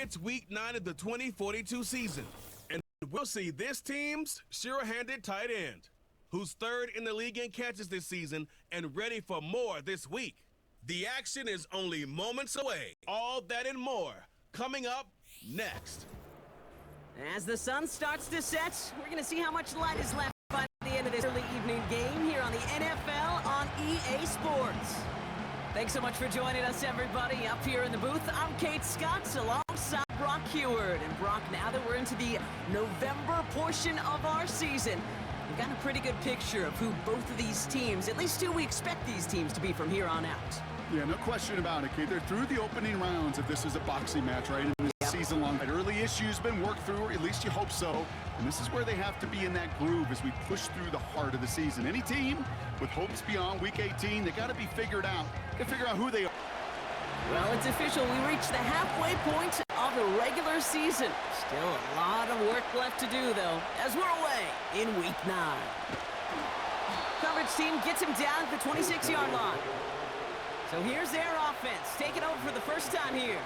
It's week 9 of the 2042 season, and we'll see this team's sure-handed tight end, who's third in the league in catches this season and ready for more this week. The action is only moments away. All that and more coming up next. As the sun starts to set, we're going to see how much light is left by the end of this early evening game here on the NFL on EA Sports. Thanks so much for joining us, everybody. Up here in the booth, I'm Kate Scott, alongside Brock Heward. And Brock, now that we're into the November portion of our season, we've got a pretty good picture of who both of these teams, at least who we expect these teams to be from here on out. Yeah, no question about it, Kate. They're through the opening rounds if this is a boxing match, right? And this season-long early issues been worked through, or at least you hope so. And this is where they have to be in that groove as we push through the heart of the season. Any team with hopes beyond Week 18, they got to be figured out. Got to figure out who they are. Well, it's official. We reached the halfway point of the regular season. Still a lot of work left to do, though, as we're away in Week 9. Coverage team gets him down at the 26-yard line. So here's their offense, taking over for the first time here.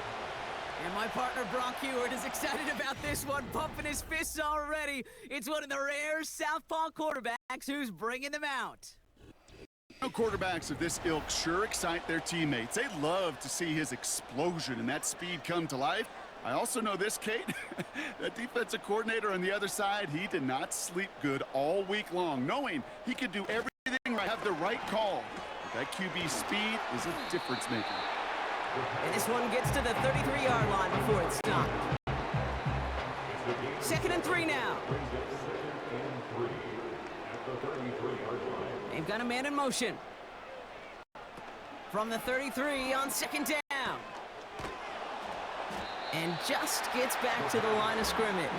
And my partner, Brock Heward, is excited about this one, pumping his fists already. It's one of the rare southpaw quarterbacks who's bringing them out. Quarterbacks of this ilk sure excite their teammates. They love to see his explosion and that speed come to life. I also know this, Kate, that defensive coordinator on the other side, he did not sleep good all week long, knowing he could do everything right, have the right call. But that QB speed is a difference maker. And this one gets to the 33-yard line before it's stopped. 2nd and 3 now. They've got a man in motion. From the 33 on 2nd down. And just gets back to the line of scrimmage.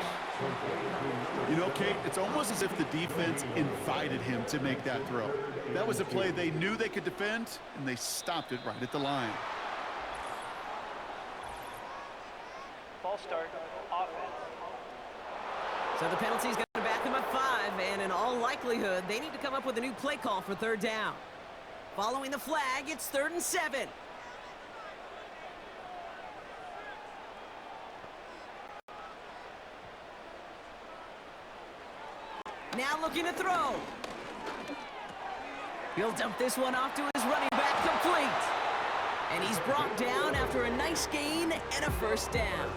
You know, Kate, it's almost as if the defense invited him to make that throw. That was a play they knew they could defend, and they stopped it right at the line. False start, offense. So the penalty's going to back them up 5, and in all likelihood, they need to come up with a new play call for 3rd down. Following the flag, it's 3rd and 7. Now looking to throw. He'll dump this one off to his running back, complete. And he's brought down after a nice gain and a 1st down.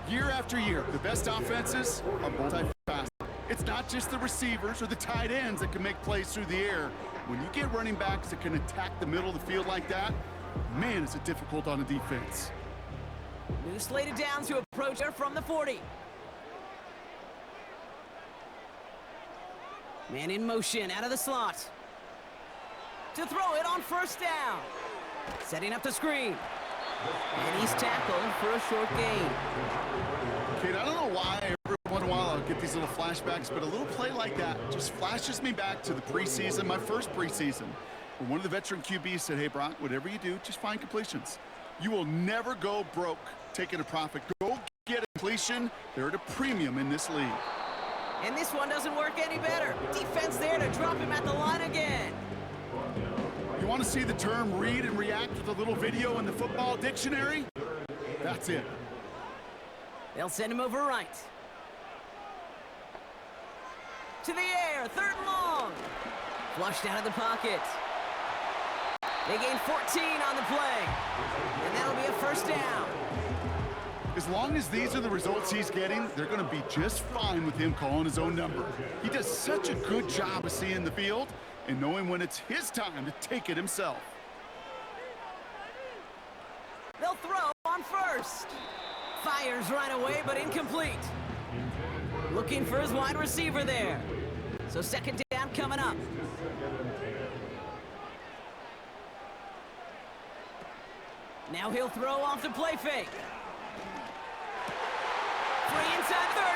Year after year, the best offenses are multifaceted. It's not just the receivers or the tight ends that can make plays through the air. When you get running backs that can attack the middle of the field like that, man, is it difficult on a defense. New slated down to approach her from the 40. Man in motion out of the slot. To throw it on 1st down. Setting up the screen. And he's tackled for a short gain. Kate, I don't know why every once in a while I'll get these little flashbacks, but a little play like that just flashes me back to the preseason, my first preseason, where one of the veteran QBs said, hey, Brock, whatever you do, just find completions. You will never go broke taking a profit. Go get a completion. They're at a premium in this league. And this one doesn't work any better. Defense there to drop him at the line again. You want to see the term read and react with a little video in the football dictionary? That's it. They'll send him over right. To the air, 3rd and long. Flushed out of the pocket. They gain 14 on the play. And that'll be a 1st down. As long as these are the results he's getting, they're going to be just fine with him calling his own number. He does such a good job of seeing the field and knowing when it's his time to take it himself. They'll throw on 1st. Fires right away, but incomplete. Looking for his wide receiver there. So 2nd down coming up. Now he'll throw off the play fake. Free inside 30.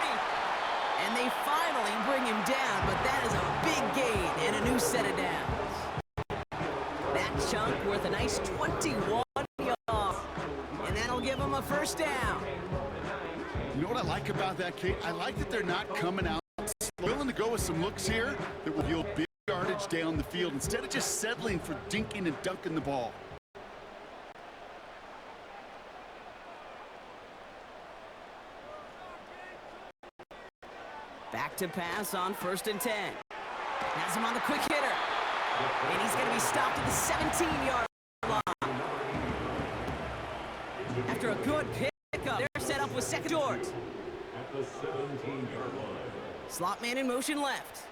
And they finally bring him down, but that is a big gain and a new set of downs. That chunk worth a nice 21 yards. And that'll give him a 1st down. You know what I like about that, Kate? I like that they're not coming out willing to go with some looks here that will yield big yardage down the field instead of just settling for dinking and dunking the ball. Back to pass on 1st and 10. Has him on the quick hitter. And he's going to be stopped at the 17-yard line. After a good pickup, they're set up with second short. At the 17-yard line. Slot man in motion left.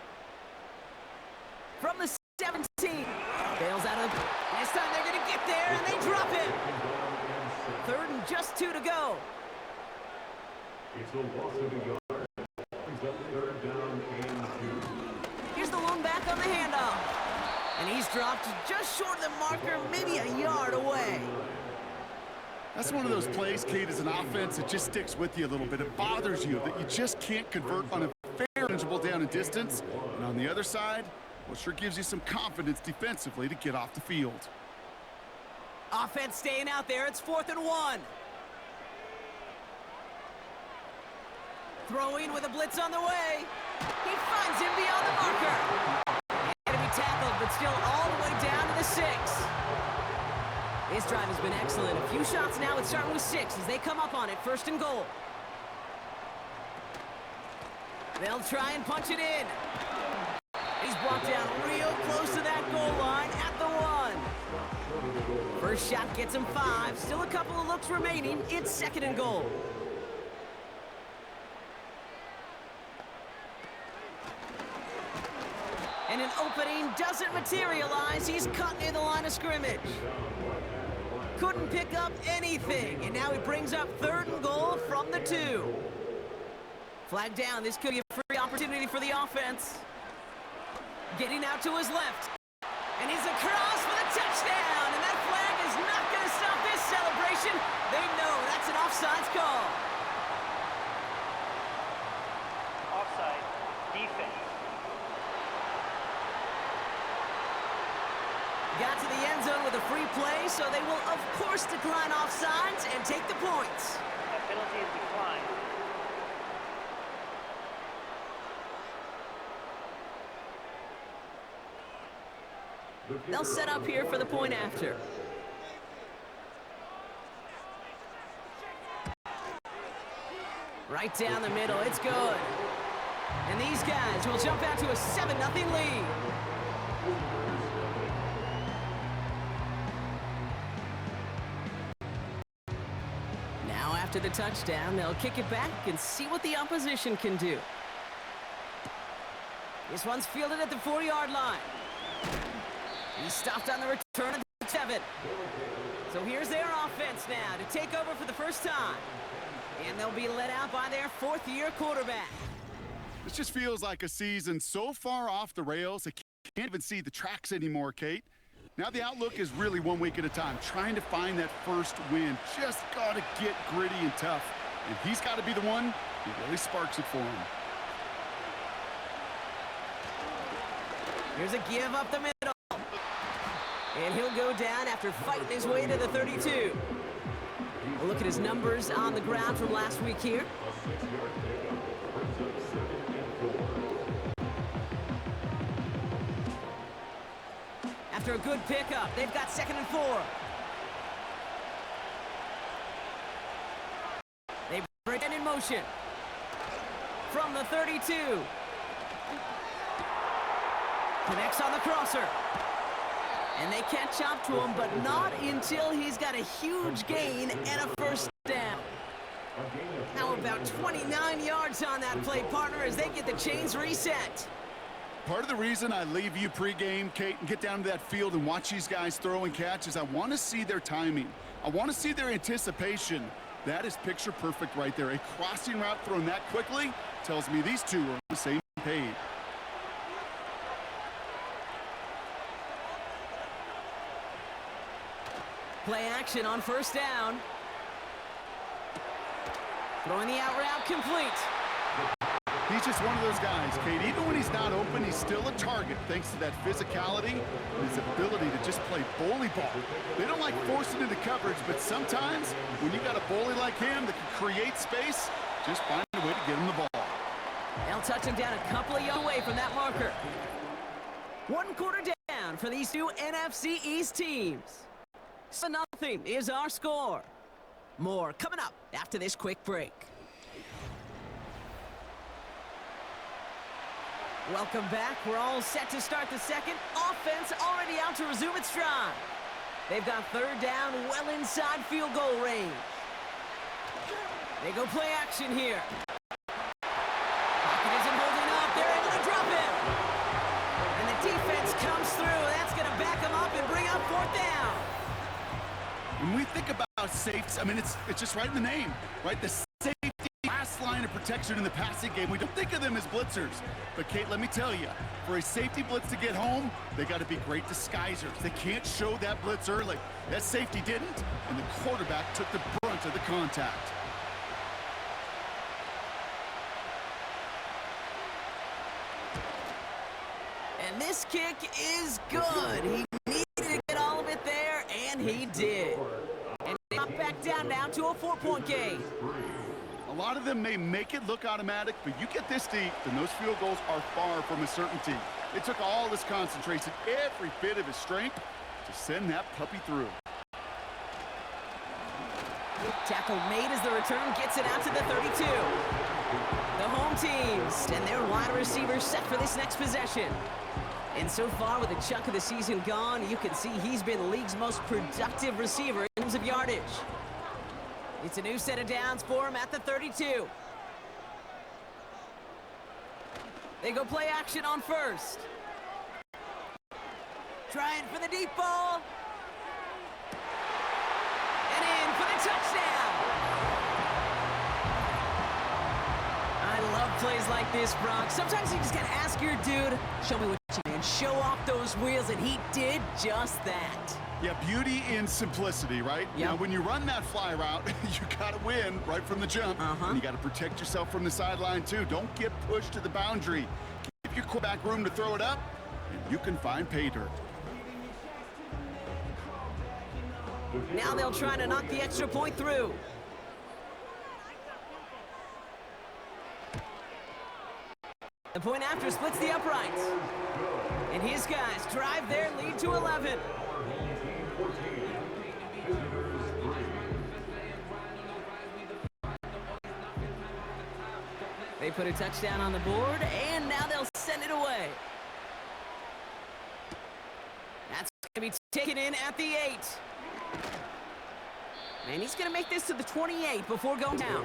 From the 17. Bails out of the... This time they're going to get there, and they drop him. 3rd and just 2 to go. It's a loss of a yard. Brings up 3rd down and 2. Here's the lone back on the handoff. And he's dropped just short of the marker, maybe a yard away. That's one of those plays, Kate, as an offense, it just sticks with you a little bit. It bothers you that you just can't convert on a fair manageable down and distance. And on the other side, well, sure gives you some confidence defensively to get off the field. Offense staying out there. It's 4th and 1. Throwing with a blitz on the way. He finds him beyond the marker. And to be tackled, but still all the way down to the 6. His drive has been excellent. A few shots now. It's starting with 6 as they come up on it. 1st and goal. They'll try and punch it in. He's brought down real close to that goal line at the 1. First shot gets him 5. Still a couple of looks remaining. It's 2nd and goal. And an opening doesn't materialize. He's cut near the line of scrimmage. Couldn't pick up anything. And now he brings up 3rd and goal from the 2. Flag down. This could be a free opportunity for the offense. Getting out to his left. And he's across for the touchdown. And that flag is not going to stop this celebration. They know that's an offsides call. Offside. Defense. Got to the end zone with a free play, so they will, of course, decline offsides and take the points. That penalty is declined. They'll set up here for the point after. Right down the middle, it's good. And these guys will jump out to a 7-0 lead. Now after the touchdown, they'll kick it back and see what the opposition can do. This one's fielded at the 4-yard line. He stopped on the return of the 7. So here's their offense now to take over for the first time. And they'll be led out by their 4th-year quarterback. This just feels like a season so far off the rails, I can't even see the tracks anymore, Kate. Now the outlook is really 1 week at a time, trying to find that first win. Just got to get gritty and tough. And he's got to be the one who really sparks it for him. Here's a give up the middle. And he'll go down after fighting his way to the 32. We'll look at his numbers on the ground from last week here. After a good pickup, they've got 2nd and 4. They break it in motion. From the 32. Connects on the crosser. And they catch up to him, but not until he's got a huge gain and a first down. How about 29 yards on that play, partner, as they get the chains reset. Part of the reason I leave you pregame, Kate, and get down to that field and watch these guys throw and catch is I want to see their timing. I want to see their anticipation. That is picture perfect right there. A crossing route thrown that quickly tells me these two are on the same page. Play action on first down. Throwing the out route complete. He's just one of those guys, Kate. Even when he's not open, he's still a target thanks to that physicality and his ability to just play bully ball. They don't like forcing into coverage, but sometimes when you got a bully like him that can create space, just find a way to get him the ball. They'll touch him down a couple of yards away from that marker. 1 quarter down for these two NFC East teams. 7-0 is our score. More coming up after this quick break. Welcome back. We're all set to start the second. Offense already out to resume its stride. They've got third down well inside field goal range. They go play action here. Pocket isn't holding up. They're able to drop it. And the defense comes through. That's going to back them up and bring up fourth down. When we think about safeties, I mean, it's just right in the name, right? The safety last line of protection in the passing game. We don't think of them as blitzers. But, Kate, let me tell you, for a safety blitz to get home, they got to be great disguisers. They can't show that blitz early. That safety didn't, and the quarterback took the brunt of the contact. And this kick is good. He needed to get all of it there, and he did. And they got back down now to a 4-point game. A lot of them may make it look automatic, but you get this deep, and those field goals are far from a certainty. It took all his concentration, every bit of his strength, to send that puppy through. Tackle made as the return gets it out to the 32. The home teams and their wide receivers set for this next possession. And so far, with a chunk of the season gone, you can see he's been the league's most productive receiver in terms of yardage. It's a new set of downs for him at the 32. They go play action on first. Trying for the deep ball. And in for the touchdown. I love plays like this, Brock. Sometimes you just gotta ask your dude, show me what you can. Show off those wheels, and he did just that. Yeah, beauty in simplicity, right? Yep. Now, when you run that fly route, you gotta win right from the jump. And you gotta protect yourself from the sideline, too. Don't get pushed to the boundary. Give your quarterback room to throw it up, and you can find pay dirt. Now they'll try to knock the extra point through. The point after splits the uprights. And his guys drive their lead to 11. They put a touchdown on the board, and now they'll send it away. That's going to be taken in at the 8. And he's going to make this to the 28 before going down.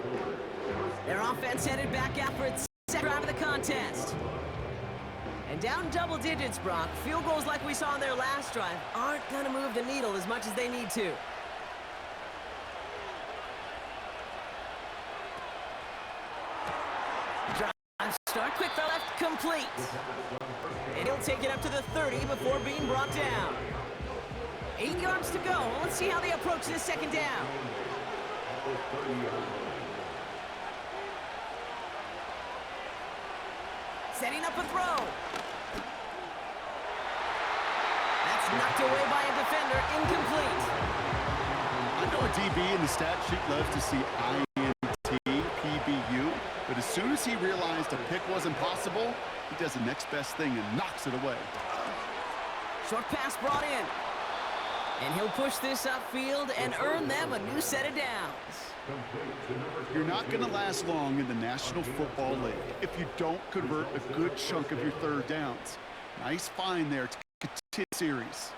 Their offense headed back after its second drive of the contest. And down double digits, Brock. Field goals like we saw on their last drive aren't going to move the needle as much as they need to. Drive start, quick throw left, complete. And he'll take it up to the 30 before being brought down. 8 yards to go. Let's see how they approach this second down. Setting up a throw. That's knocked away by a defender, incomplete. I know a DB in the stat sheet loves to see INT, PBU, but as soon as he realized a pick wasn't possible, he does the next best thing and knocks it away. Short pass brought in. And he'll push this upfield and earn them a new set of downs. You're not going to last long in the National Football League if you don't convert a good chunk of your third downs. Nice find there to continue the series.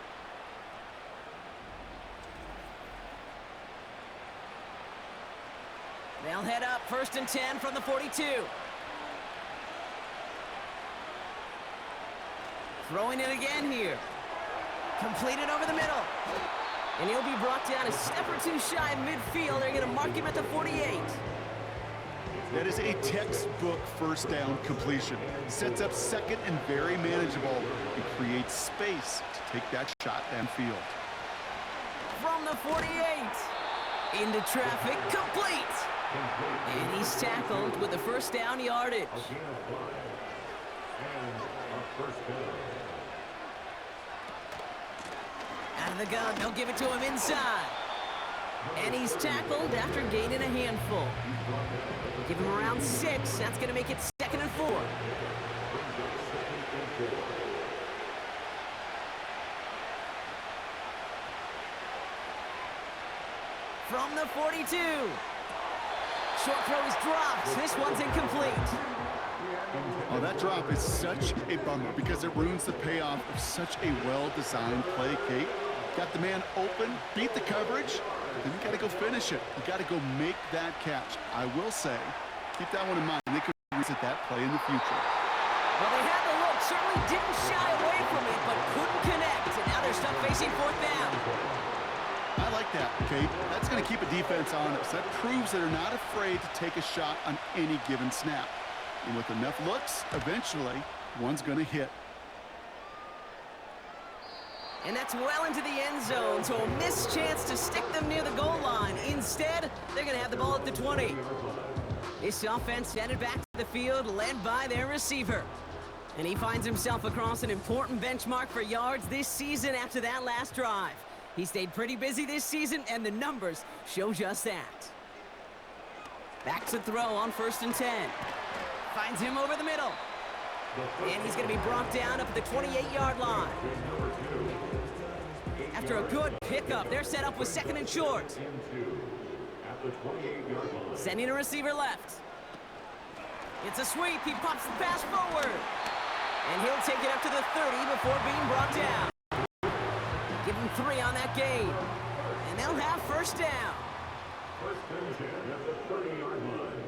They'll head up 1st and 10 from the 42. Throwing it again here. Completed over the middle. And he'll be brought down a step or two shy of midfield. They're going to mark him at the 48. That is a textbook first down completion. Sets up second and very manageable and creates space to take that shot downfield. From the 48. Into traffic, complete. And he's tackled with the first down yardage. Out of the gun, they'll give it to him inside. And he's tackled after gaining a handful. Give him around 6. That's going to make it 2nd and 4. From the 42. Short throw is dropped. This one's incomplete. Oh, that drop is such a bummer because it ruins the payoff of such a well-designed play, Kate. Got the man open, beat the coverage, then you got to go finish it. You got to go make that catch. I will say, keep that one in mind. They could revisit that play in the future. Well, they had the look, certainly didn't shy away from it, but couldn't connect. And now they're stuck facing fourth down. I like that, Kate. That's going to keep a defense honest. That proves that they're not afraid to take a shot on any given snap. And with enough looks, eventually, one's going to hit. And that's well into the end zone, so a missed chance to stick them near the goal line. Instead, they're going to have the ball at the 20. This offense headed back to the field, led by their receiver. And he finds himself across an important benchmark for yards this season after that last drive. He stayed pretty busy this season, and the numbers show just that. Back to throw on 1st and 10. Finds him over the middle. And he's going to be brought down up at the 28-yard line. After a good pickup, they're set up with 2nd and short. Sending a receiver left. It's a sweep. He pops the pass forward. And he'll take it up to the 30 before being brought down. Give him 3 on that gain. And they'll have 1st down. 1st and 10 at the 30-yard line.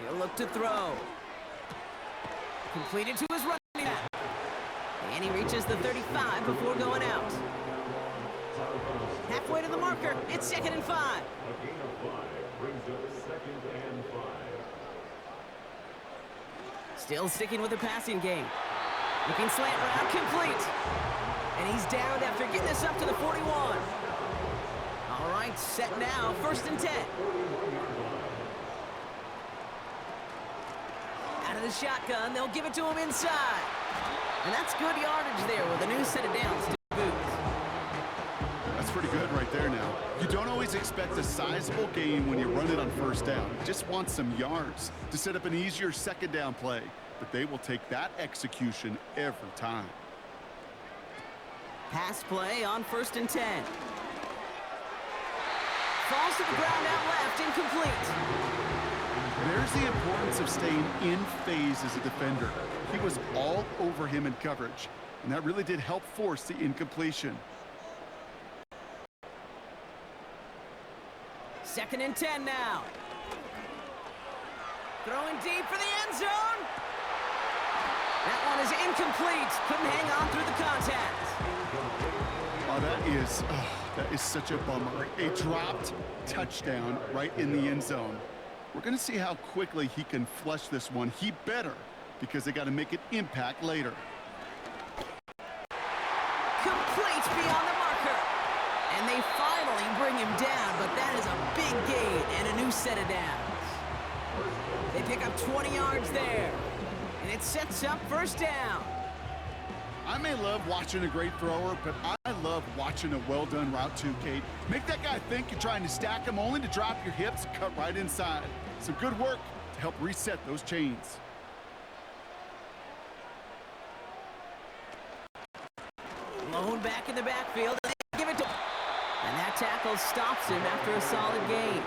He'll look to throw. Completed to his running back. And he reaches the 35 before going out. Halfway to the marker. It's 2nd and 5. A gain of 5 brings up 2nd and 5. Still sticking with the passing game. Looking slant route complete. And he's downed after getting this up to the 41. All right, set now. 1st and 10. Out of the shotgun, they'll give it to him inside. And that's good yardage there with a new set of downs to boot. That's pretty good right there now. You don't always expect a sizable gain when you run it on 1st down. You just want some yards to set up an easier 2nd down play. But they will take that execution every time. Pass play on 1st and 10. Falls to the ground out left, incomplete. There's the importance of staying in phase as a defender. He was all over him in coverage, and that really did help force the incompletion. 2nd and 10 now. Throwing deep for the end zone. That one is incomplete. Couldn't hang on through the contact. Oh, that is such a bummer. A dropped touchdown right in the end zone. We're going to see how quickly he can flush this one. He better, because they got to make it impact later. Complete beyond the marker. And they finally bring him down, but that is a big gain and a new set of downs. They pick up 20 yards there. And it sets up 1st down. I may love watching a great thrower, but I love watching a well-done route too, Kate. Make that guy think you're trying to stack him only to drop your hips and cut right inside. Some good work to help reset those chains. Blown back in the backfield. And they give it to him. And that tackle stops him after a solid gain.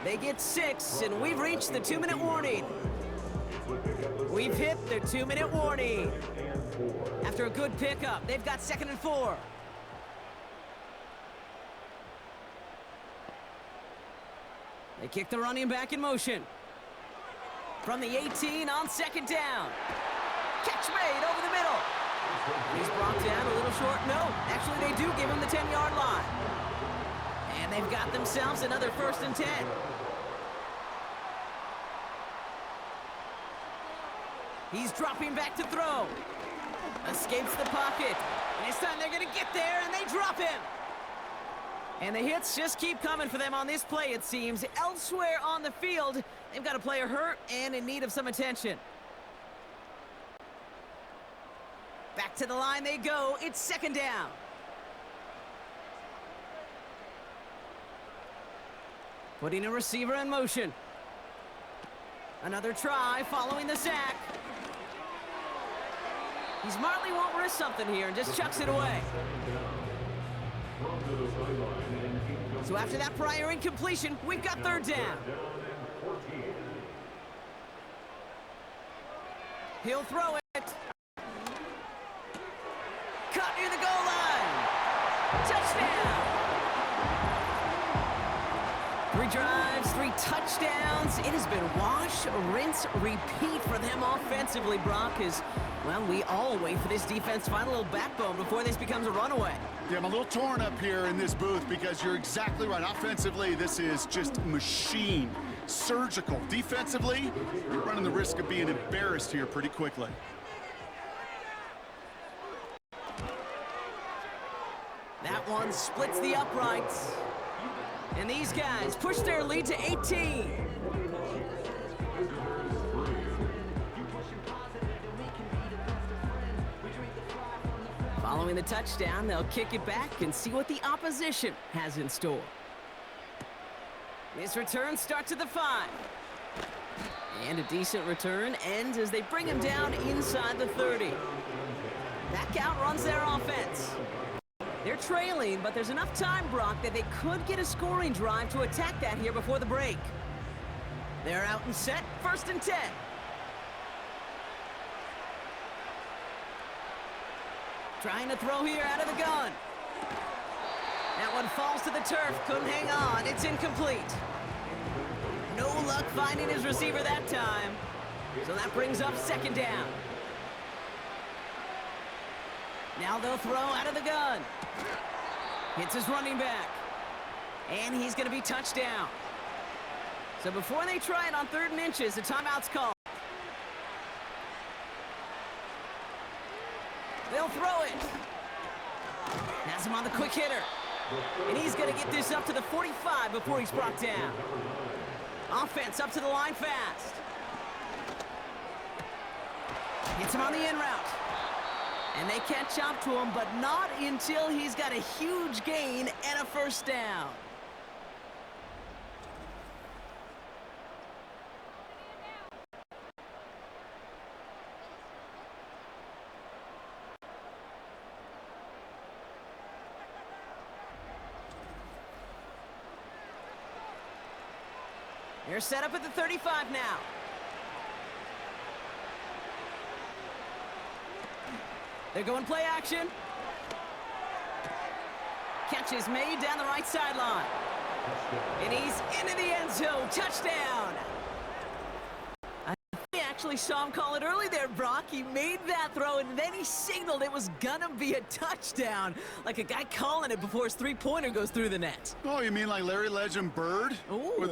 They get 6, and we've reached the 2-minute warning. We've hit the 2-minute warning. After a good pickup, they've got 2nd and 4. They kick the running back in motion. From the 18 on 2nd down. Catch made over the middle. And he's brought down a little short. No, actually they do give him the 10-yard line. And they've got themselves another 1st and 10. He's dropping back to throw. Escapes the pocket. And this time they're going to get there, and they drop him. And the hits just keep coming for them on this play, it seems. Elsewhere on the field, they've got a player hurt and in need of some attention. Back to the line they go. It's 2nd down. Putting a receiver in motion. Another try following the sack. He smartly won't risk something here and just chucks it away. Thrown to the sideline and incomplete. So after that prior incompletion, we've got third down. Down and 14. He'll throw it. Caught near the goal line. Touchdown. 3 drives, 3 touchdowns. It has been wash, rinse, repeat for them offensively, Brock, as, well, we all wait for this defense to find a little backbone before this becomes a runaway. Yeah, I'm a little torn up here in this booth because you're exactly right. Offensively, this is just machine, surgical. Defensively, you're running the risk of being embarrassed here pretty quickly. That one splits the uprights. And these guys push their lead to 18. Following the touchdown, they'll kick it back and see what the opposition has in store. This return starts at the 5. And a decent return ends as they bring him down inside the 30. That outruns their offense. They're trailing, but there's enough time, Brock, that they could get a scoring drive to attack that here before the break. They're out and set, 1st and 10. Trying to throw here out of the gun. That one falls to the turf, couldn't hang on, it's incomplete. No luck finding his receiver that time. So that brings up 2nd down. Now they'll throw out of the gun. Hits his running back. And he's going to be touched down. So before they try it on 3rd and inches, the timeout's called. They'll throw it. Has him on the quick hitter. And he's going to get this up to the 45 before he's brought down. Offense up to the line fast. Hits him on the in route. And they catch up to him, but not until he's got a huge gain and a 1st down. They're set up at the 35 now. They're going play action. Catch is made down the right sideline. And he's into the end zone. Touchdown. I actually saw him call it early there, Brock. He made that throw, and then he signaled it was gonna be a touchdown. Like a guy calling it before his 3-pointer goes through the net. Oh, you mean like Larry Legend Bird?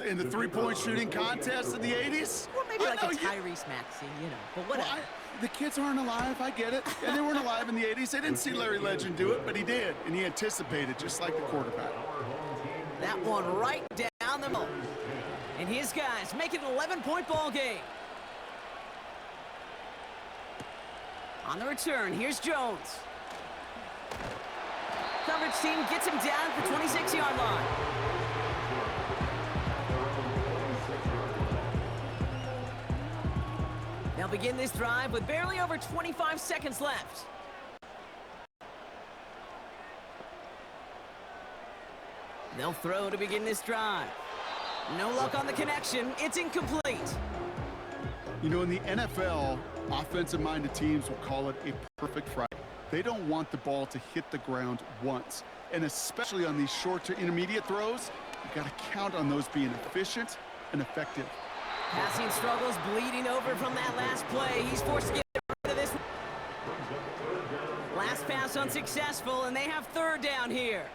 In the 3-point shooting contest in the 80s? Or maybe like a Tyrese Maxey, you know, but whatever. Well, the kids aren't alive, I get it. And they weren't alive in the 80s. They didn't see Larry Legend do it, but he did. And he anticipated, just like the quarterback. That one right down the middle. And his guys make it an 11-point ball game. On the return, here's Jones. Coverage team gets him down at the 26-yard line. They'll begin this drive with barely over 25 seconds left. They'll throw to begin this drive. No luck on the connection. It's incomplete. You know, in the NFL, offensive-minded teams will call it a perfect Friday. They don't want the ball to hit the ground once. And especially on these short to intermediate throws, you got to count on those being efficient and effective. Passing struggles bleeding over from that last play. He's forced to get rid of this. Last pass unsuccessful, and they have 3rd down here.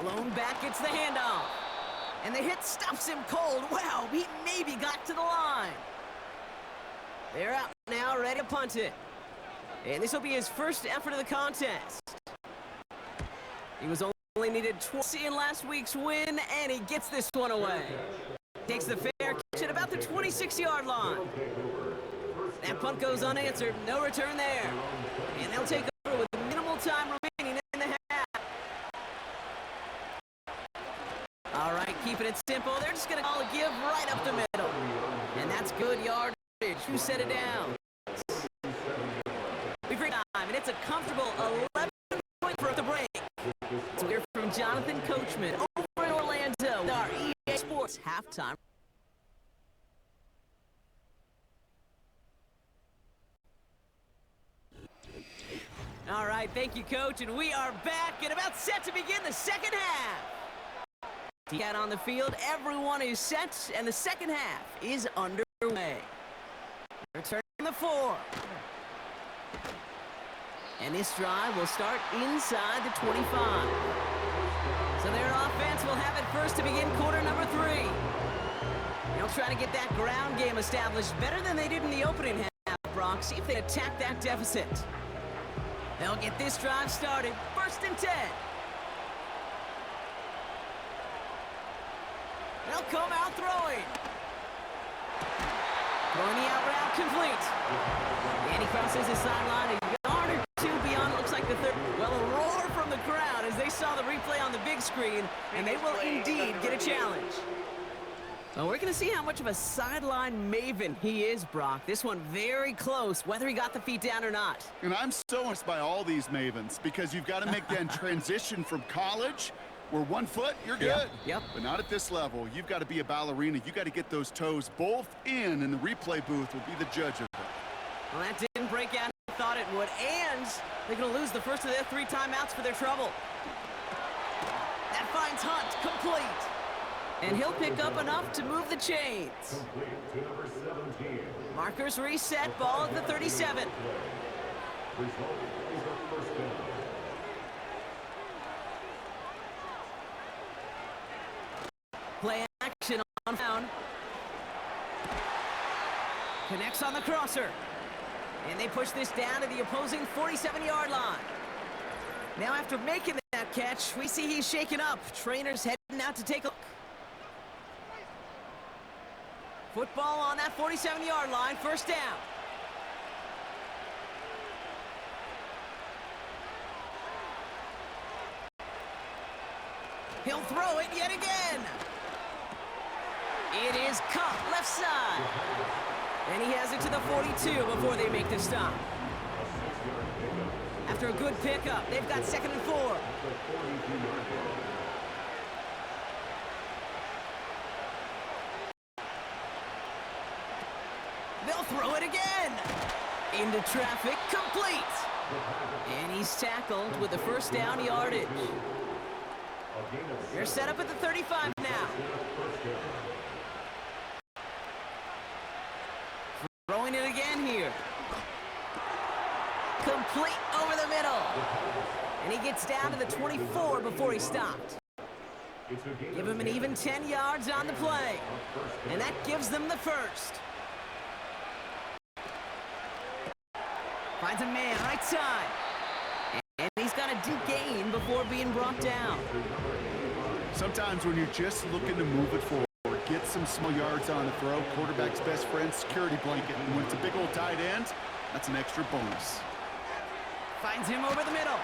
Blown back, gets the handoff. And the hit stops him cold. Wow, he maybe got to the line. They're out now, ready to punt it. And this will be his first effort of the contest. He was only needed twice in last week's win, and he gets this one away. Takes the fair catch at about the 26-yard line. That punt goes unanswered. No return there. And they'll take over with minimal time remaining in the half. All right, keeping it simple. They're just going to call a give right up the middle. And that's good yardage. Who set it down? We've reached time. and it's a comfortable 11 points for the break. So we're from Jonathan Coachman over in Orlando with our EA Sports halftime. All right, thank you, Coach, and we are back and about set to begin the second half. Out on the field, everyone is set, and the second half is underway. Return the 4. And this drive will start inside the 25. So their offense will have it first to begin quarter number 3. They'll try to get that ground game established better than they did in the opening half, Brock. See if they attack that deficit. They'll get this drive started. First and 10. They'll come out throwing. Throwing the out route complete. And he crosses the sideline a yard or 2 beyond. Looks like the third. Well, a roar from the crowd as they saw the replay on the big screen, and they will indeed get a challenge. Well, we're going to see how much of a sideline maven he is, Brock. This one very close, whether he got the feet down or not. And I'm so impressed by all these mavens because you've got to make that transition from college where 1 foot, you're good. Yep. But not at this level. You've got to be a ballerina. You've got to get those toes both in, and the replay booth will be the judge of it. Well, that didn't break out as I thought it would, and they're going to lose the first of their 3 timeouts for their trouble. That finds Hunt complete. And he'll pick up enough to move the chains. Complete to number 17. Markers reset, ball at the 37. Result is a first down. Play action on down. Connects on the crosser. And they push this down to the opposing 47-yard line. Now after making that catch, we see he's shaken up. Trainers heading out to take a look. Football on that 47-yard line, first down. He'll throw it yet again. It is caught left side. And he has it to the 42 before they make the stop. After a good pickup, they've got 2nd and 4. They'll throw it again. Into traffic, complete. And he's tackled with the first down yardage. They're set up at the 35 now. Throwing it again here. Complete over the middle. And he gets down to the 24 before he stopped. Give him an even 10 yards on the play. And that gives them the first. Finds a man right side. And he's got a deep gain before being brought down. Sometimes when you're just looking to move it forward, get some small yards on the throw, quarterback's best friend, security blanket. And when it's a big old tight end, that's an extra bonus. Finds him over the middle.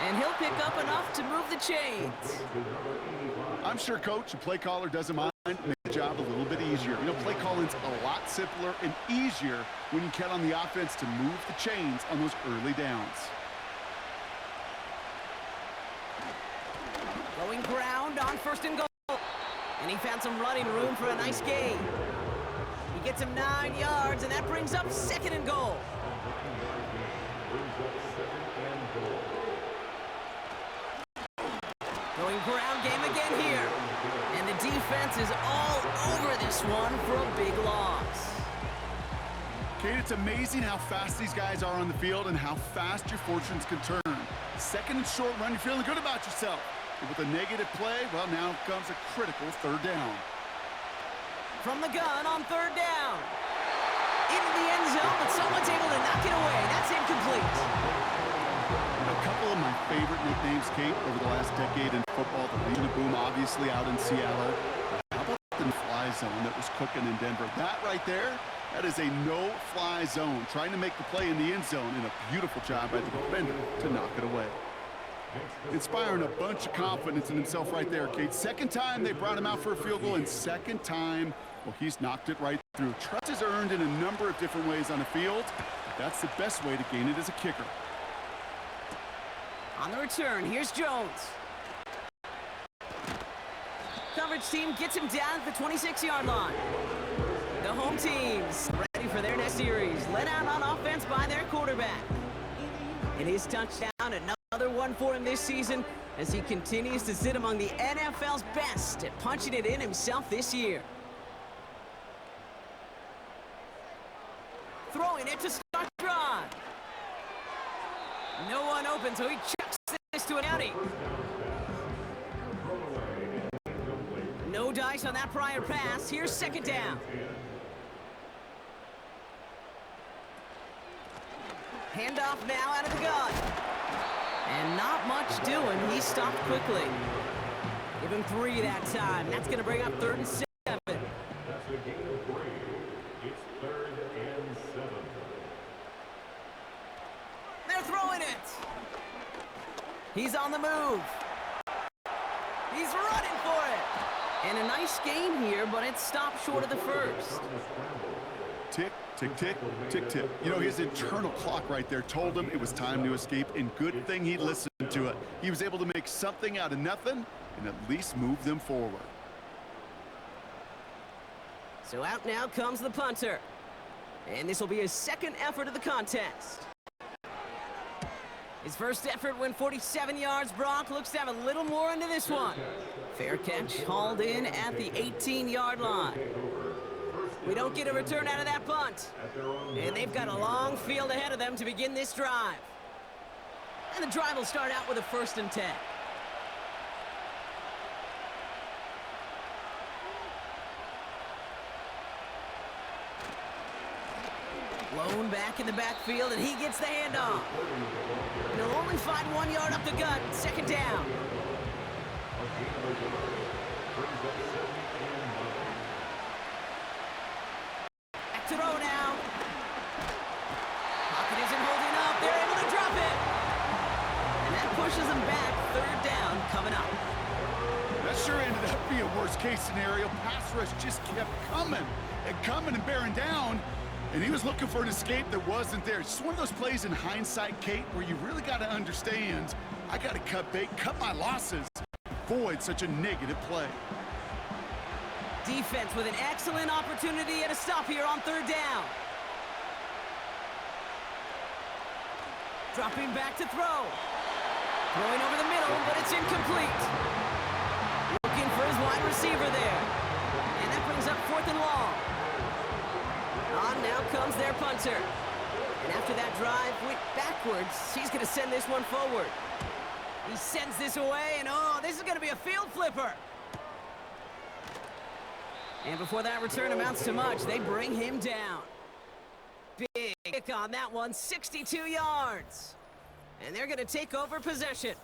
And he'll pick up enough to move the chains. I'm sure coach, a play caller doesn't mind, make the job a little bit easier. You know, play calling's a lot simpler and easier when you count on the offense to move the chains on those early downs. Going ground on 1st and goal. And he found some running room for a nice gain. He gets him 9 yards, and that brings up 2nd and goal. Going ground game again here. And the defense is all over this one for a big loss. Kate, it's amazing how fast these guys are on the field and how fast your fortunes can turn. 2nd and short run, you're feeling good about yourself. But with a negative play, well, now comes a critical 3rd down. From the gun on 3rd down. Into the end zone, but someone's able to knock it away. That's incomplete. A couple of my favorite nicknames, Kate, over the last decade in football. The Legion of Boom, obviously, out in Seattle. How about the no-fly zone that was cooking in Denver? That right there, that is a no-fly zone. Trying to make the play in the end zone, and a beautiful job by the defender to knock it away. Inspiring a bunch of confidence in himself right there, Kate. 2nd time they brought him out for a field goal, and 2nd time, well, he's knocked it right through. Trust is earned in a number of different ways on the field. That's the best way to gain it as a kicker. On the return, here's Jones. Coverage team gets him down at the 26-yard line. The home team's ready for their next series, led out on offense by their quarterback. And his touchdown, another one for him this season, as he continues to sit among the NFL's best at punching it in himself this year. Throwing it to start the drive. No one open, so he chucks this to an outie. No dice on that prior pass. Here's second down. Handoff now out of the gun. And not much doing. He stopped quickly. Give him 3 that time. That's going to bring up 3rd and 7. That's a gain of 3. It's 3rd and 7. They're throwing it. He's on the move. He's running for it. And a nice gain here, but it stopped short of the first. Tick, tick, tick, tick, tick. You know, his internal clock right there told him it was time to escape, and good thing he listened to it. He was able to make something out of nothing and at least move them forward. So out now comes the punter. And this will be his second effort of the contest. His first effort went 47 yards. Brock looks to have a little more into this one. Fair catch, hauled in at the 18-yard line. We don't get a return out of that punt. And they've got a long field ahead of them to begin this drive. And the drive will start out with a 1st and 10. Blown back in the backfield, and he gets the handoff. And he'll only find 1 yard up the gut. Second down. Back to throw now. Pocket isn't holding up. They're able to drop it. And that pushes them back. 3rd down coming up. That sure ended up being a worst-case scenario. Pass rush just kept coming and bearing down. And he was looking for an escape that wasn't there. It's just one of those plays in hindsight, Kate, where you really got to understand, I got to cut bait, cut my losses, avoid such a negative play. Defense with an excellent opportunity at a stop here on 3rd down. Dropping back to throw. Throwing over the middle, but it's incomplete. Looking for his wide receiver there. And that brings up 4th and long. On now comes their punter. And after that drive went backwards, he's going to send this one forward. He sends this away, and oh, this is going to be a field flipper. And before that return amounts to much, they bring him down. Big kick on that one, 62 yards. And they're going to take over possession.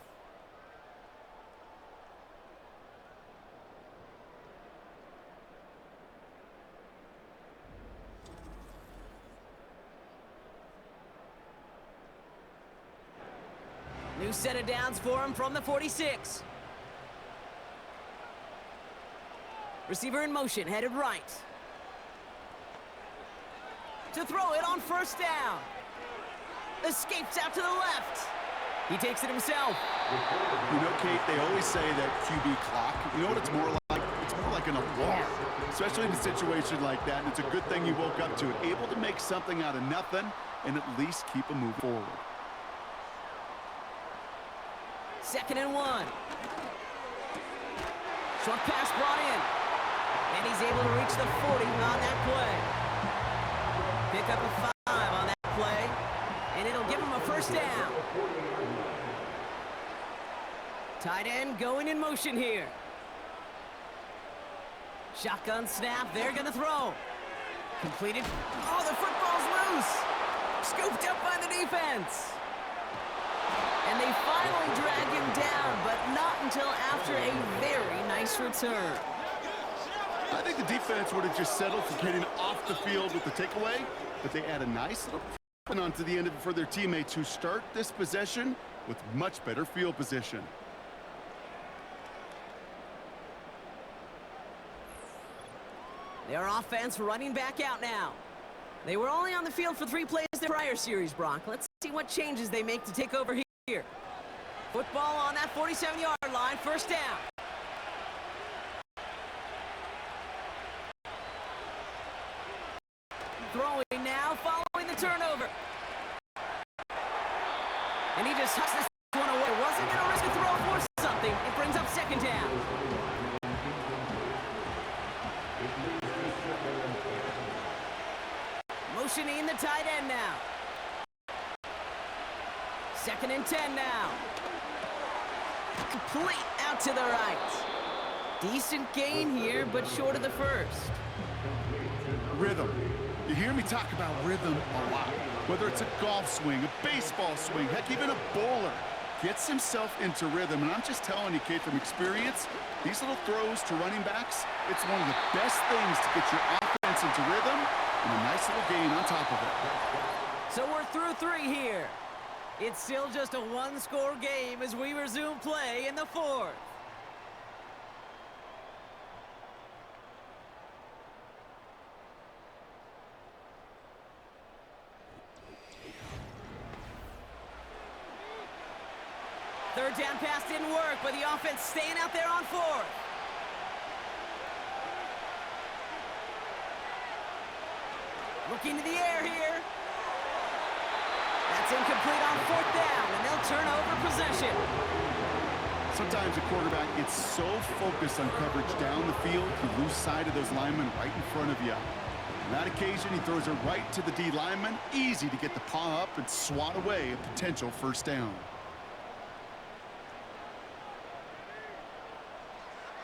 New set of downs for him from the 46. Receiver in motion, headed right. To throw it on 1st down. Escapes out to the left. He takes it himself. You know, Kate, they always say that QB clock, you know what it's more like? It's more like an alarm, especially in a situation like that. And it's a good thing you woke up to it, able to make something out of nothing and at least keep a move forward. 2nd and 1. Short pass brought in. And he's able to reach the 40 on that play. Pick up a 5 on that play. And it'll give him a 1st down. Tight end going in motion here. Shotgun snap. They're going to throw. Completed. Oh, the football's loose. Scooped up by the defense. And they finally drag him down, but not until after a very nice return. I think the defense would have just settled for getting off the field with the takeaway, but they add a nice little run onto the end of it for their teammates who start this possession with much better field position. Their offense running back out now. They were only on the field for 3 plays the prior series, Brock. Let's see what changes they make to take over here. Football on that 47-yard line, first down. Throwing now, following the turnover. And he just hucks this one away. Wasn't going to risk a throw for something. It brings up second down. Motioning the tight end now. 2nd and 10 now. Complete out to the right. Decent gain here, but short of the first. Rhythm. You hear me talk about rhythm a lot. Whether it's a golf swing, a baseball swing, heck, even a bowler gets himself into rhythm. And I'm just telling you, kid, from experience, these little throws to running backs, it's one of the best things to get your offense into rhythm and a nice little gain on top of it. So we're through 3 here. It's still just a 1-score game as we resume play in the 4th. Third down pass didn't work, but the offense staying out there on 4th. Looking to the air here. That's incomplete on 4th down, and they'll turn over possession. Sometimes a quarterback gets so focused on coverage down the field, you lose sight of those linemen right in front of you. On that occasion, he throws it right to the D lineman. Easy to get the paw up and swat away a potential first down.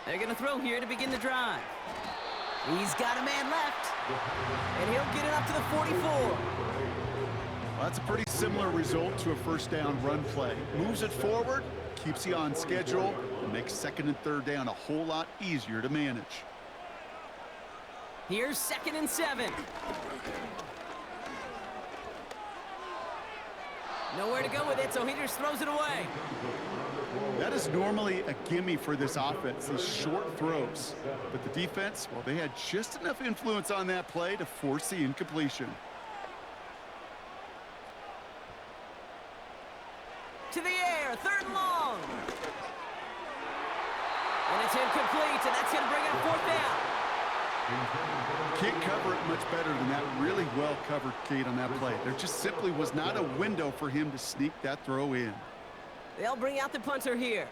They're going to throw here to begin the drive. He's got a man left, and he'll get it up to the 44. Well, that's a pretty similar result to a first down run play. Moves it forward, keeps you on schedule, and makes 2nd and 3rd down a whole lot easier to manage. Here's 2nd and 7. Nowhere to go with it, so he just throws it away. That is normally a gimme for this offense, these short throws. But the defense, well, they had just enough influence on that play to force the incompletion. To the air, 3rd and long. And it's incomplete, and that's going to bring up 4th down. Can't cover it much better than that really well-covered Kate on that play. There just simply was not a window for him to sneak that throw in. They'll bring out the punter here.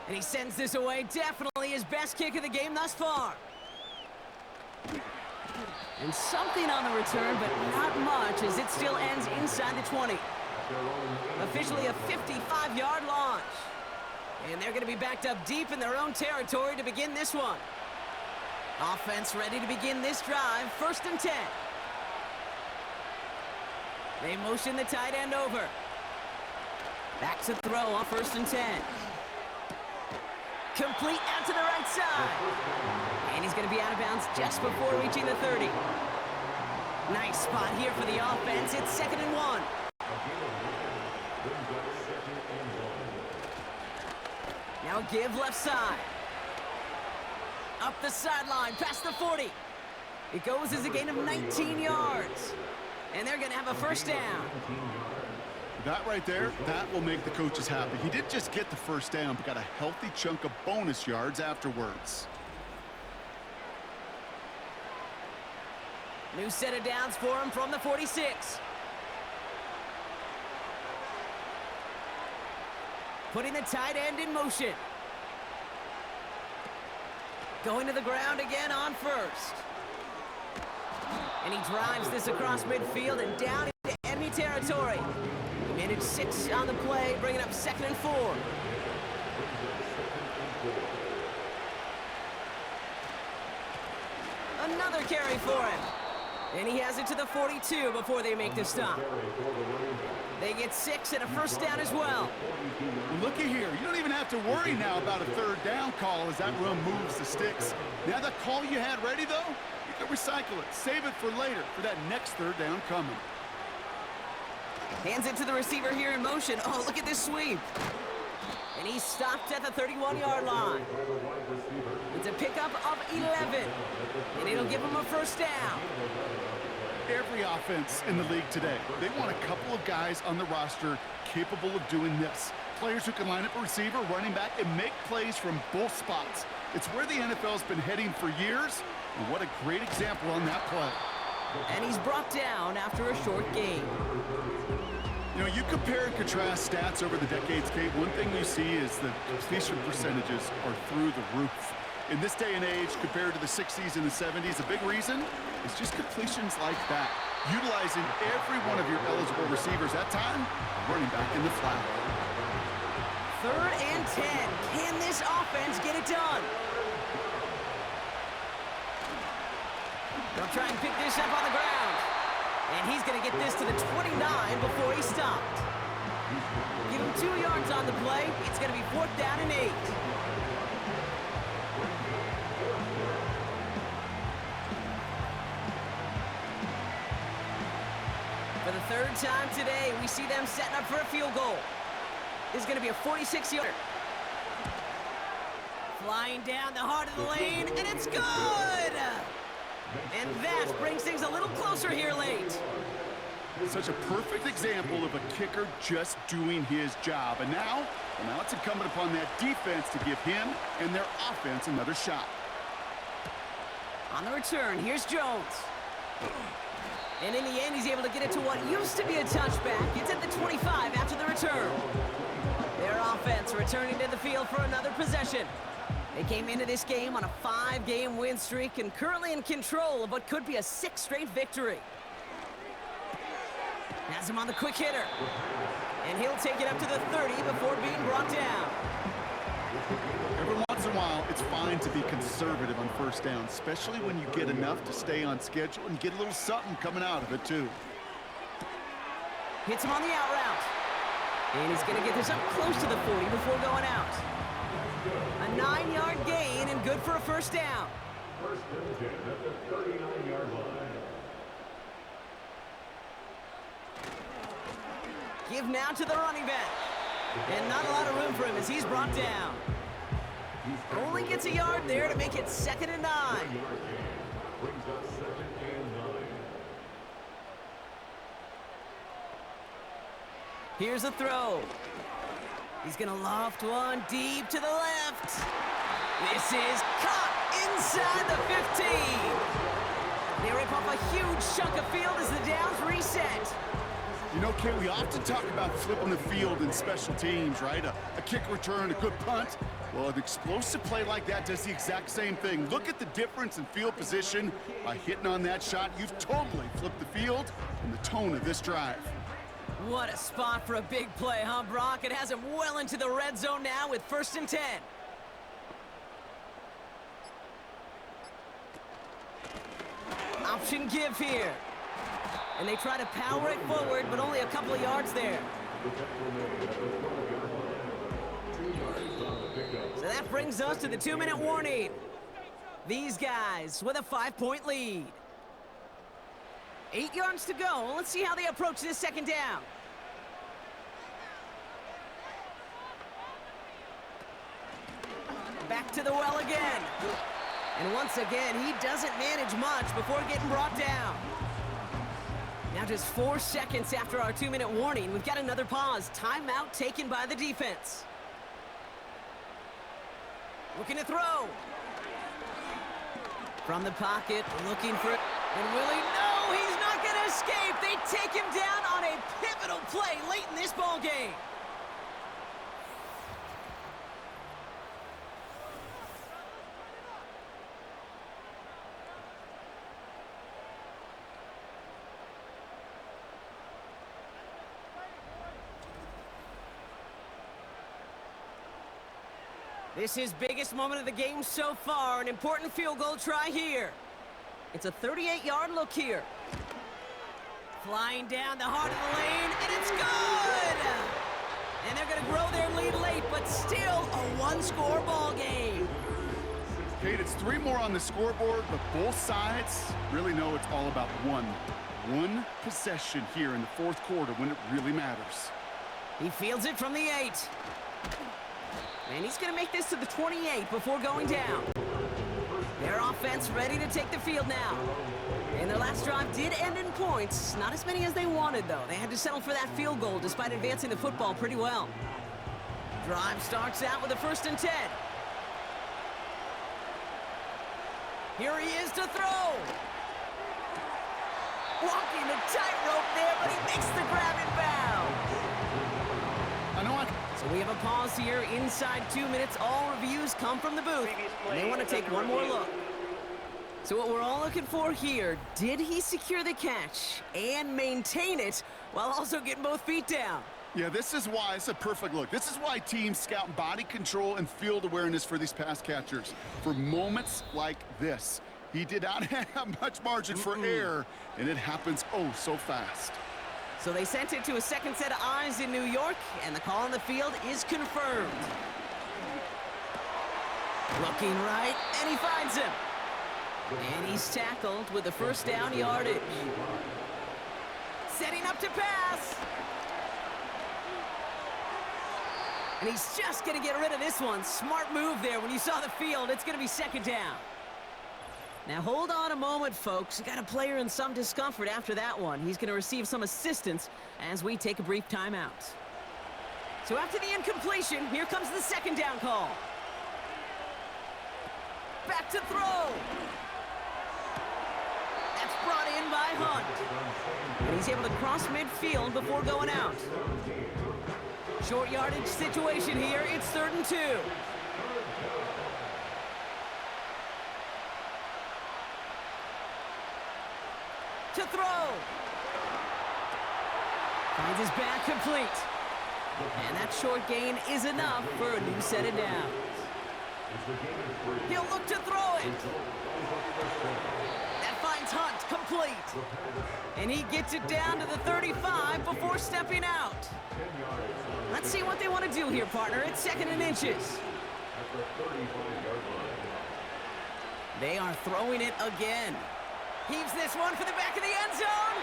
And he sends this away. Definitely his best kick of the game thus far. And something on the return, but not much, as it still ends inside the 20. Officially a 55-yard launch. And they're going to be backed up deep in their own territory to begin this one. Offense ready to begin this drive. 1st and 10. They motion the tight end over. Back to throw on 1st and 10. Complete out to the right side. And he's going to be out of bounds just before reaching the 30. Nice spot here for the offense. It's 2nd and 1. Now give left side. Up the sideline, past the 40. It goes as a gain of 19 yards. And they're going to have a first down. That right there, that will make the coaches happy. He didn't just get the first down, but got a healthy chunk of bonus yards afterwards. New set of downs for him from the 46. Putting the tight end in motion. Going to the ground again on 1st. And he drives this across midfield and down into enemy territory. He managed 6 on the play, bringing up 2nd and 4. Another carry for him. And he has it to the 42 before they make the stop. They get 6 and a first down as well. Well, looky here. You don't even have to worry now about a 3rd down call as that run moves the sticks. Now that call you had ready, though, you can recycle it. Save it for later for that next 3rd down coming. Hands it to the receiver here in motion. Oh, look at this sweep. And he's stopped at the 31-yard line. It's a pickup of 11, and it'll give them a first down. Every offense in the league today, they want a couple of guys on the roster capable of doing this. Players who can line up a receiver, running back, and make plays from both spots. It's where the NFL's been heading for years, and what a great example on that play. And he's brought down after a short game. You know, you compare and contrast stats over the decades, Kate. One thing you see is the completion percentages are through the roof. In this day and age, compared to the 60s and the 70s, a big reason is just completions like that. Utilizing every one of your eligible receivers that time, running back in the flat. 3rd and 10. Can this offense get it done? They'll try and pick this up on the ground. And he's going to get this to the 29 before he stopped. Give him 2 yards on the play. It's going to be 4th down and 8. For the 3rd time today, we see them setting up for a field goal. This is going to be a 46-yarder. Flying down the heart of the lane, and it's good! And that brings things a little closer here late. Such a perfect example of a kicker just doing his job. And now it's incumbent upon that defense to give him and their offense another shot. On the return, here's Jones. And in the end, he's able to get it to what used to be a touchback. It's at the 25 after the return. Their offense returning to the field for another possession. They came into this game on a 5-game win streak and currently in control of what could be a 6th straight victory. Has him on the quick hitter. And he'll take it up to the 30 before being brought down. Every once in a while, it's fine to be conservative on 1st down, especially when you get enough to stay on schedule and get a little something coming out of it, too. Hits him on the out route. And he's going to get this up close to the 40 before going out. A 9-yard gain and good for a 1st down. 1st and 10 at the 39-yard line. Give now to the running back. And not a lot of room for him as he's brought down. Only gets a yard there to make it 2nd and 9. Brings up 2nd and 9. Here's a throw. He's going to loft one deep to the left. This is caught inside the 15. They rip off a huge chunk of field as the downs reset. You know, Kate, we often talk about flipping the field in special teams, right? A kick return, a good punt. Well, an explosive play like that does the exact same thing. Look at the difference in field position. By hitting on that shot, you've totally flipped the field and the tone of this drive. What a spot for a big play, huh, Brock? It has him well into the red zone now with 1st and 10. Option give here. And they try to power it forward, but only a couple of yards there. So that brings us to the 2-minute warning. These guys with a 5-point lead. 8 yards to go. Let's see how they approach this 2nd down. Back to the well again. And once again, he doesn't manage much before getting brought down. Now just 4 seconds after our 2-minute warning, we've got another pause. Timeout taken by the defense. Looking to throw. From the pocket, looking for it. And will he? No, he's not going to escape. They take him down on a pivotal play late in this ball game. This is biggest moment of the game so far. An important field goal try here. It's a 38-yard look here. Flying down the heart of the lane, and it's good! And they're going to grow their lead late, but still a 1-score ball game. Kate, it's 3 more on the scoreboard, but both sides really know it's all about one possession here in the 4th quarter when it really matters. He fields it from the 8. And he's going to make this to the 28 before going down. offense ready to take the field now. And their last drive did end in points. Not as many as they wanted, though. They had to settle for that field goal despite advancing the football pretty well. Drive starts out with a 1st and 10. Here he is to throw. Walking the tightrope there, but he makes the grab in bounds. So we have a pause here inside 2 minutes. All reviews come from the booth, and they want to take one more look. So what we're all looking for here, did he secure the catch and maintain it while also getting both feet down? Yeah, this is why it's a perfect look. This is why teams scout body control and field awareness for these pass catchers. For moments like this, he did not have much margin for error, and it happens oh so fast. So they sent it to a second set of eyes in New York, and the call on the field is confirmed. Looking right, and he finds him. And he's tackled with the 1st down yardage. Setting up to pass. And he's just going to get rid of this one. Smart move there. When you saw the field, it's going to be 2nd down. Now hold on a moment, folks. We got a player in some discomfort after that one. He's going to receive some assistance as we take a brief timeout. So after the incompletion, here comes the 2nd down call. Back to throw. That's brought in by Hunt. And he's able to cross midfield before going out. Short yardage situation here. It's 3rd and 2. To throw. Finds his back complete. And that short gain is enough for a new set of downs. He'll look to throw it. That finds Hunt complete. And he gets it down to the 35 before stepping out. Let's see what they want to do here, partner. It's 2nd and inches. They are throwing it again. Heaves this one for the back of the end zone.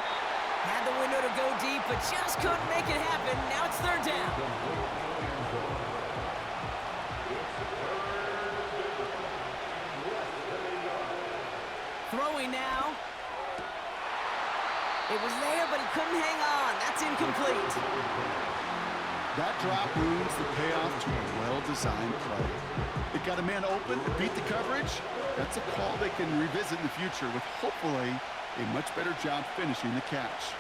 Had the window to go deep, but just couldn't make it happen. Now it's 3rd down. Throwing now. It was there, but he couldn't hang on. That's incomplete. That drop ruins the payoff to a well-designed play. It got a man open, beat the coverage. That's a call they can revisit in the future with hopefully a much better job finishing the catch.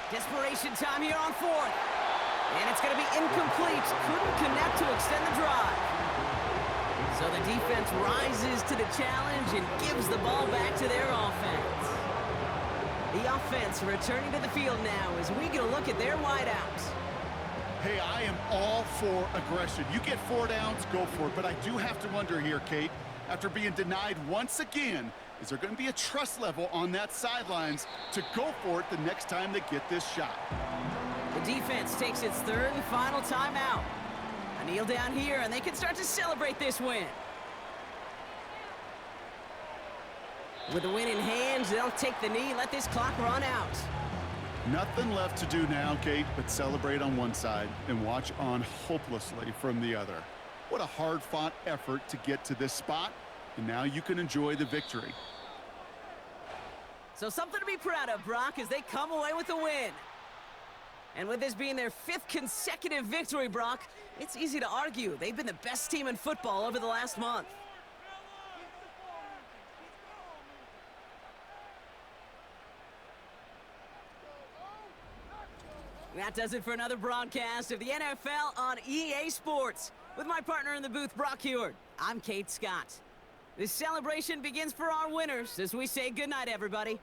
Desperation time here on 4th. And it's going to be incomplete. Couldn't connect to extend the drive. So the defense rises to the challenge and gives the ball back to their offense. The offense returning to the field now as we get a look at their wideouts. Hey, I am all for aggression. You get 4 downs, go for it. But I do have to wonder here, Kate, after being denied once again, is there going to be a trust level on that sidelines to go for it the next time they get this shot? The defense takes its 3rd and final timeout. A kneel down here, and they can start to celebrate this win. With the win in hands, they'll take the knee, let this clock run out. Nothing left to do now, Kate, but celebrate on one side and watch on hopelessly from the other. What a hard-fought effort to get to this spot, and now you can enjoy the victory. So something to be proud of, Brock, as they come away with a win. And with this being their 5th consecutive victory, Brock, it's easy to argue they've been the best team in football over the last month. That does it for another broadcast of the NFL on EA Sports. With my partner in the booth, Brock Heward, I'm Kate Scott. This celebration begins for our winners as we say goodnight, everybody.